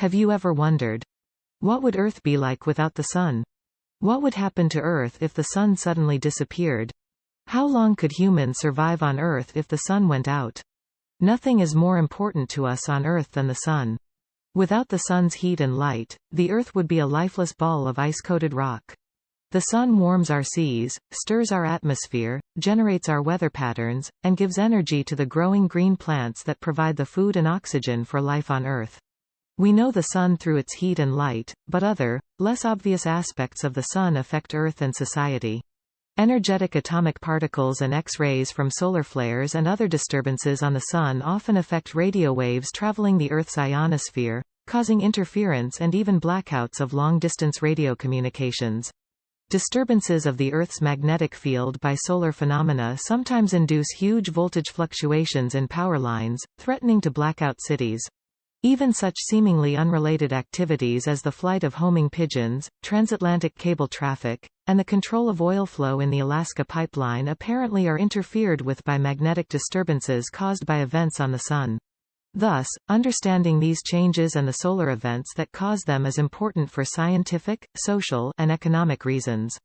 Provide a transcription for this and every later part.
Have you ever wondered, what would Earth be like without the Sun? What would happen to Earth if the Sun suddenly disappeared? How long could humans survive on Earth if the Sun went out? Nothing is more important to us on Earth than the Sun. Without the Sun's heat and light, the Earth would be a lifeless ball of ice-coated rock. The Sun warms our seas, stirs our atmosphere, generates our weather patterns, and gives energy to the growing green plants that provide the food and oxygen for life on Earth. We know the Sun through its heat and light, but other, less obvious aspects of the Sun affect Earth and society. Energetic atomic particles and X-rays from solar flares and other disturbances on the Sun often affect radio waves traveling the Earth's ionosphere, causing interference and even blackouts of long-distance radio communications. Disturbances of the Earth's magnetic field by solar phenomena sometimes induce huge voltage fluctuations in power lines, threatening to black out cities. Even such seemingly unrelated activities as the flight of homing pigeons, transatlantic cable traffic, and the control of oil flow in the Alaska pipeline apparently are interfered with by magnetic disturbances caused by events on the Sun. Thus, understanding these changes and the solar events that cause them is important for scientific, social, and economic reasons.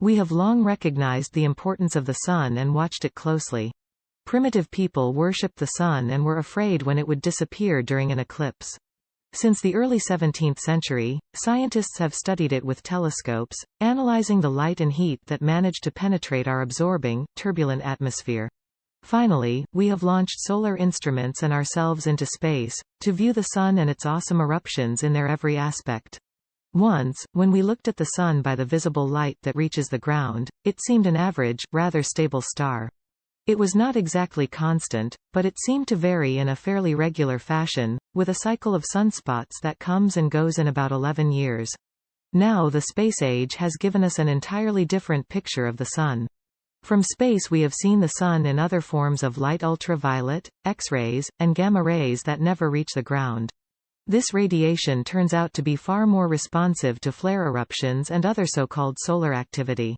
We have long recognized the importance of the Sun and watched it closely. Primitive people worshipped the Sun and were afraid when it would disappear during an eclipse. Since the early 17th century, scientists have studied it with telescopes, analyzing the light and heat that manage to penetrate our absorbing, turbulent atmosphere. Finally, we have launched solar instruments and ourselves into space, to view the Sun and its awesome eruptions in their every aspect. Once, when we looked at the Sun by the visible light that reaches the ground, it seemed an average, rather stable star. It was not exactly constant, but it seemed to vary in a fairly regular fashion, with a cycle of sunspots that comes and goes in about 11 years. Now the space age has given us an entirely different picture of the Sun. From space we have seen the Sun in other forms of light: ultraviolet, X-rays, and gamma rays that never reach the ground. This radiation turns out to be far more responsive to flare eruptions and other so-called solar activity.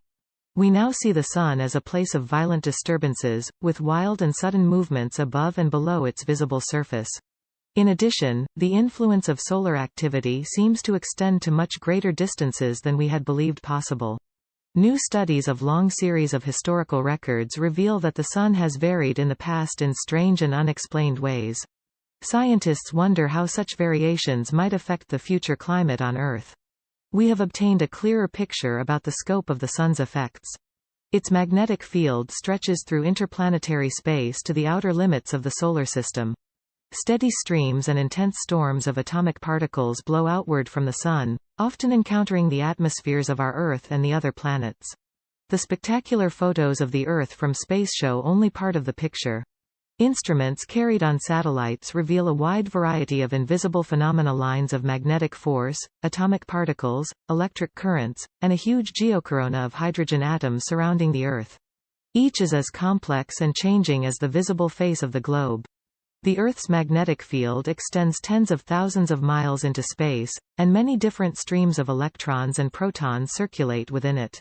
We now see the Sun as a place of violent disturbances, with wild and sudden movements above and below its visible surface. In addition, the influence of solar activity seems to extend to much greater distances than we had believed possible. New studies of long series of historical records reveal that the Sun has varied in the past in strange and unexplained ways. Scientists wonder how such variations might affect the future climate on Earth. We have obtained a clearer picture about the scope of the Sun's effects. Its magnetic field stretches through interplanetary space to the outer limits of the solar system. Steady streams and intense storms of atomic particles blow outward from the Sun, often encountering the atmospheres of our Earth and the other planets. The spectacular photos of the Earth from space show only part of the picture. Instruments carried on satellites reveal a wide variety of invisible phenomena: lines of magnetic force, atomic particles, electric currents, and a huge geocorona of hydrogen atoms surrounding the Earth. Each is as complex and changing as the visible face of the globe. The Earth's magnetic field extends tens of thousands of miles into space, and many different streams of electrons and protons circulate within it.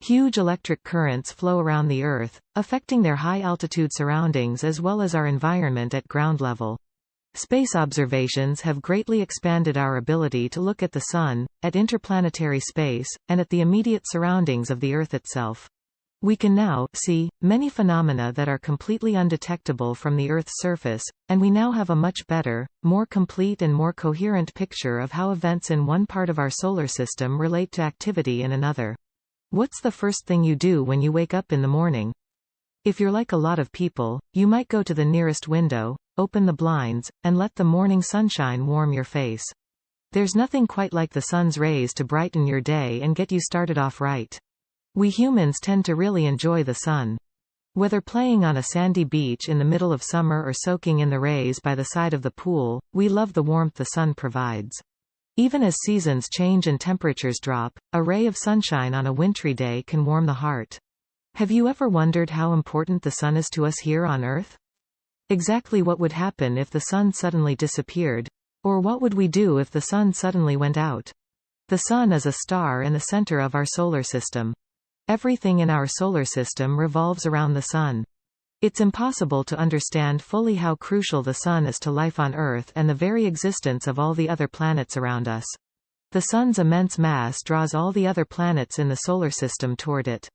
Huge electric currents flow around the Earth, affecting their high-altitude surroundings as well as our environment at ground level. Space observations have greatly expanded our ability to look at the Sun, at interplanetary space, and at the immediate surroundings of the Earth itself. We can now see many phenomena that are completely undetectable from the Earth's surface, and we now have a much better, more complete and more coherent picture of how events in one part of our solar system relate to activity in another. What's the first thing you do when you wake up in the morning? If you're like a lot of people, you might go to the nearest window, open the blinds, and let the morning sunshine warm your face. There's nothing quite like the Sun's rays to brighten your day and get you started off right. We humans tend to really enjoy the Sun. Whether playing on a sandy beach in the middle of summer or soaking in the rays by the side of the pool, we love the warmth the Sun provides. Even as seasons change and temperatures drop, a ray of sunshine on a wintry day can warm the heart. Have you ever wondered how important the Sun is to us here on Earth? Exactly what would happen if the Sun suddenly disappeared? Or what would we do if the Sun suddenly went out? The Sun is a star in the center of our solar system. Everything in our solar system revolves around the Sun. It's impossible to understand fully how crucial the Sun is to life on Earth and the very existence of all the other planets around us. The Sun's immense mass draws all the other planets in the solar system toward it.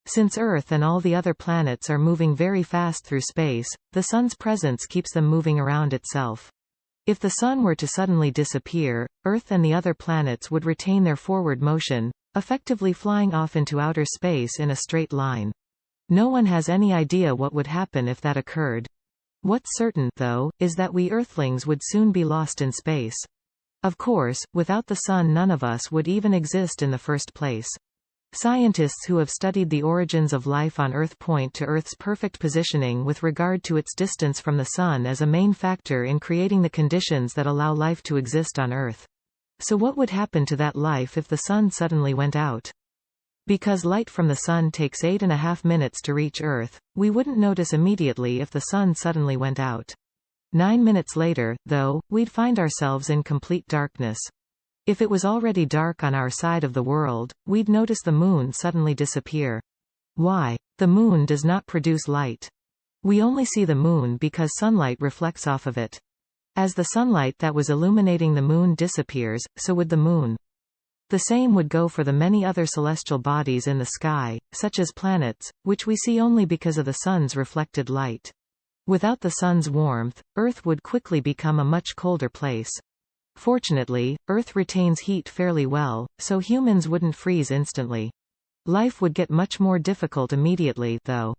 Since Earth and all the other planets are moving very fast through space, the Sun's presence keeps them moving around itself. If the Sun were to suddenly disappear, Earth and the other planets would retain their forward motion, effectively flying off into outer space in a straight line. No one has any idea what would happen if that occurred. What's certain, though, is that we Earthlings would soon be lost in space. Of course, without the Sun none of us would even exist in the first place. Scientists who have studied the origins of life on Earth point to Earth's perfect positioning with regard to its distance from the Sun as a main factor in creating the conditions that allow life to exist on Earth. So what would happen to that life if the Sun suddenly went out? Because light from the Sun takes 8.5 minutes to reach Earth, we wouldn't notice immediately if the Sun suddenly went out. 9 minutes later, though, we'd find ourselves in complete darkness. If it was already dark on our side of the world, we'd notice the Moon suddenly disappear. Why? The Moon does not produce light. We only see the Moon because sunlight reflects off of it. As the sunlight that was illuminating the Moon disappears, so would the Moon. The same would go for the many other celestial bodies in the sky, such as planets, which we see only because of the Sun's reflected light. Without the Sun's warmth, Earth would quickly become a much colder place. Fortunately, Earth retains heat fairly well, so humans wouldn't freeze instantly. Life would get much more difficult immediately, though.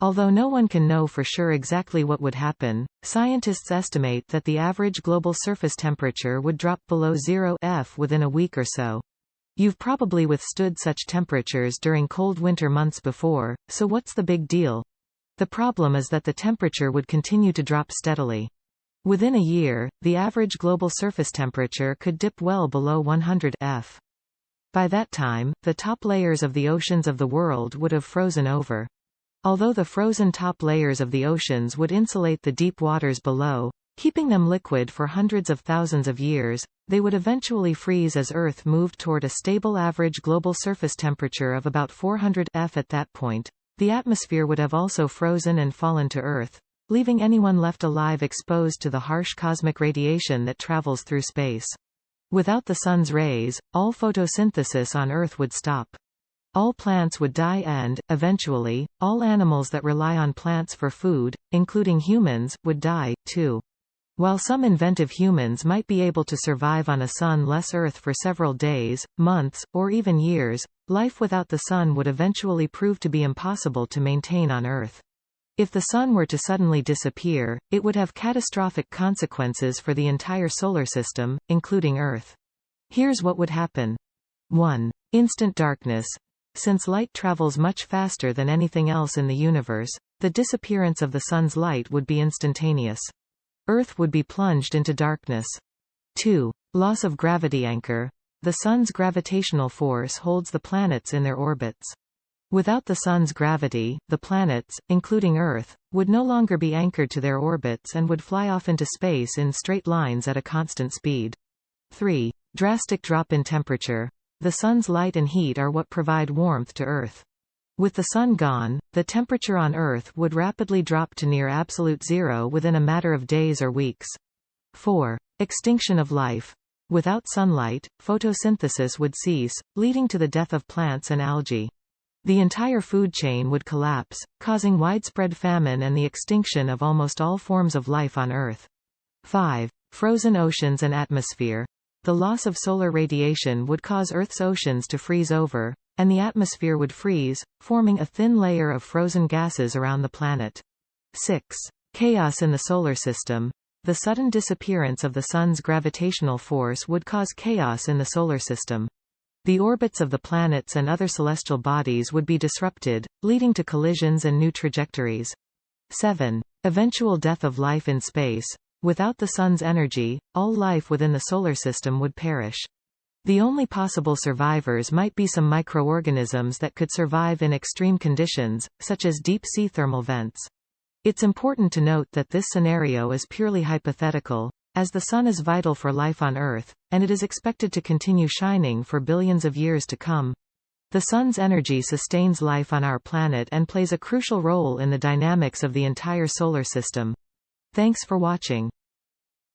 Although no one can know for sure exactly what would happen, scientists estimate that the average global surface temperature would drop below 0 F within a week or so. You've probably withstood such temperatures during cold winter months before, so what's the big deal? The problem is that the temperature would continue to drop steadily. Within a year, the average global surface temperature could dip well below 100 F. By that time, the top layers of the oceans of the world would have frozen over. Although the frozen top layers of the oceans would insulate the deep waters below, keeping them liquid for hundreds of thousands of years, they would eventually freeze as Earth moved toward a stable average global surface temperature of about 400 F. At that point, the atmosphere would have also frozen and fallen to Earth, leaving anyone left alive exposed to the harsh cosmic radiation that travels through space. Without the Sun's rays, all photosynthesis on Earth would stop. All plants would die and, eventually, all animals that rely on plants for food, including humans, would die, too. While some inventive humans might be able to survive on a sun-less Earth for several days, months, or even years, life without the Sun would eventually prove to be impossible to maintain on Earth. If the Sun were to suddenly disappear, it would have catastrophic consequences for the entire solar system, including Earth. Here's what would happen. 1. Instant darkness. Since light travels much faster than anything else in the universe, the disappearance of the Sun's light would be instantaneous. Earth would be plunged into darkness. 2. Loss of gravity anchor. The Sun's gravitational force holds the planets in their orbits. Without the Sun's gravity, the planets, including Earth, would no longer be anchored to their orbits and would fly off into space in straight lines at a constant speed. 3. Drastic drop in temperature. The Sun's light and heat are what provide warmth to Earth. With the Sun gone, the temperature on Earth would rapidly drop to near absolute zero within a matter of days or weeks. 4. Extinction of life. Without sunlight, photosynthesis would cease, leading to the death of plants and algae. The entire food chain would collapse, causing widespread famine and the extinction of almost all forms of life on Earth. 5. Frozen oceans and atmosphere. The loss of solar radiation would cause Earth's oceans to freeze over, and the atmosphere would freeze, forming a thin layer of frozen gases around the planet. 6. Chaos in the solar system. The sudden disappearance of the Sun's gravitational force would cause chaos in the solar system. The orbits of the planets and other celestial bodies would be disrupted, leading to collisions and new trajectories. 7. Eventual death of life in space. Without the Sun's energy, all life within the solar system would perish. The only possible survivors might be some microorganisms that could survive in extreme conditions, such as deep-sea thermal vents. It's important to note that this scenario is purely hypothetical, as the Sun is vital for life on Earth, and it is expected to continue shining for billions of years to come. The sun's energy sustains life on our planet and plays a crucial role in the dynamics of the entire solar system. Thanks for watching.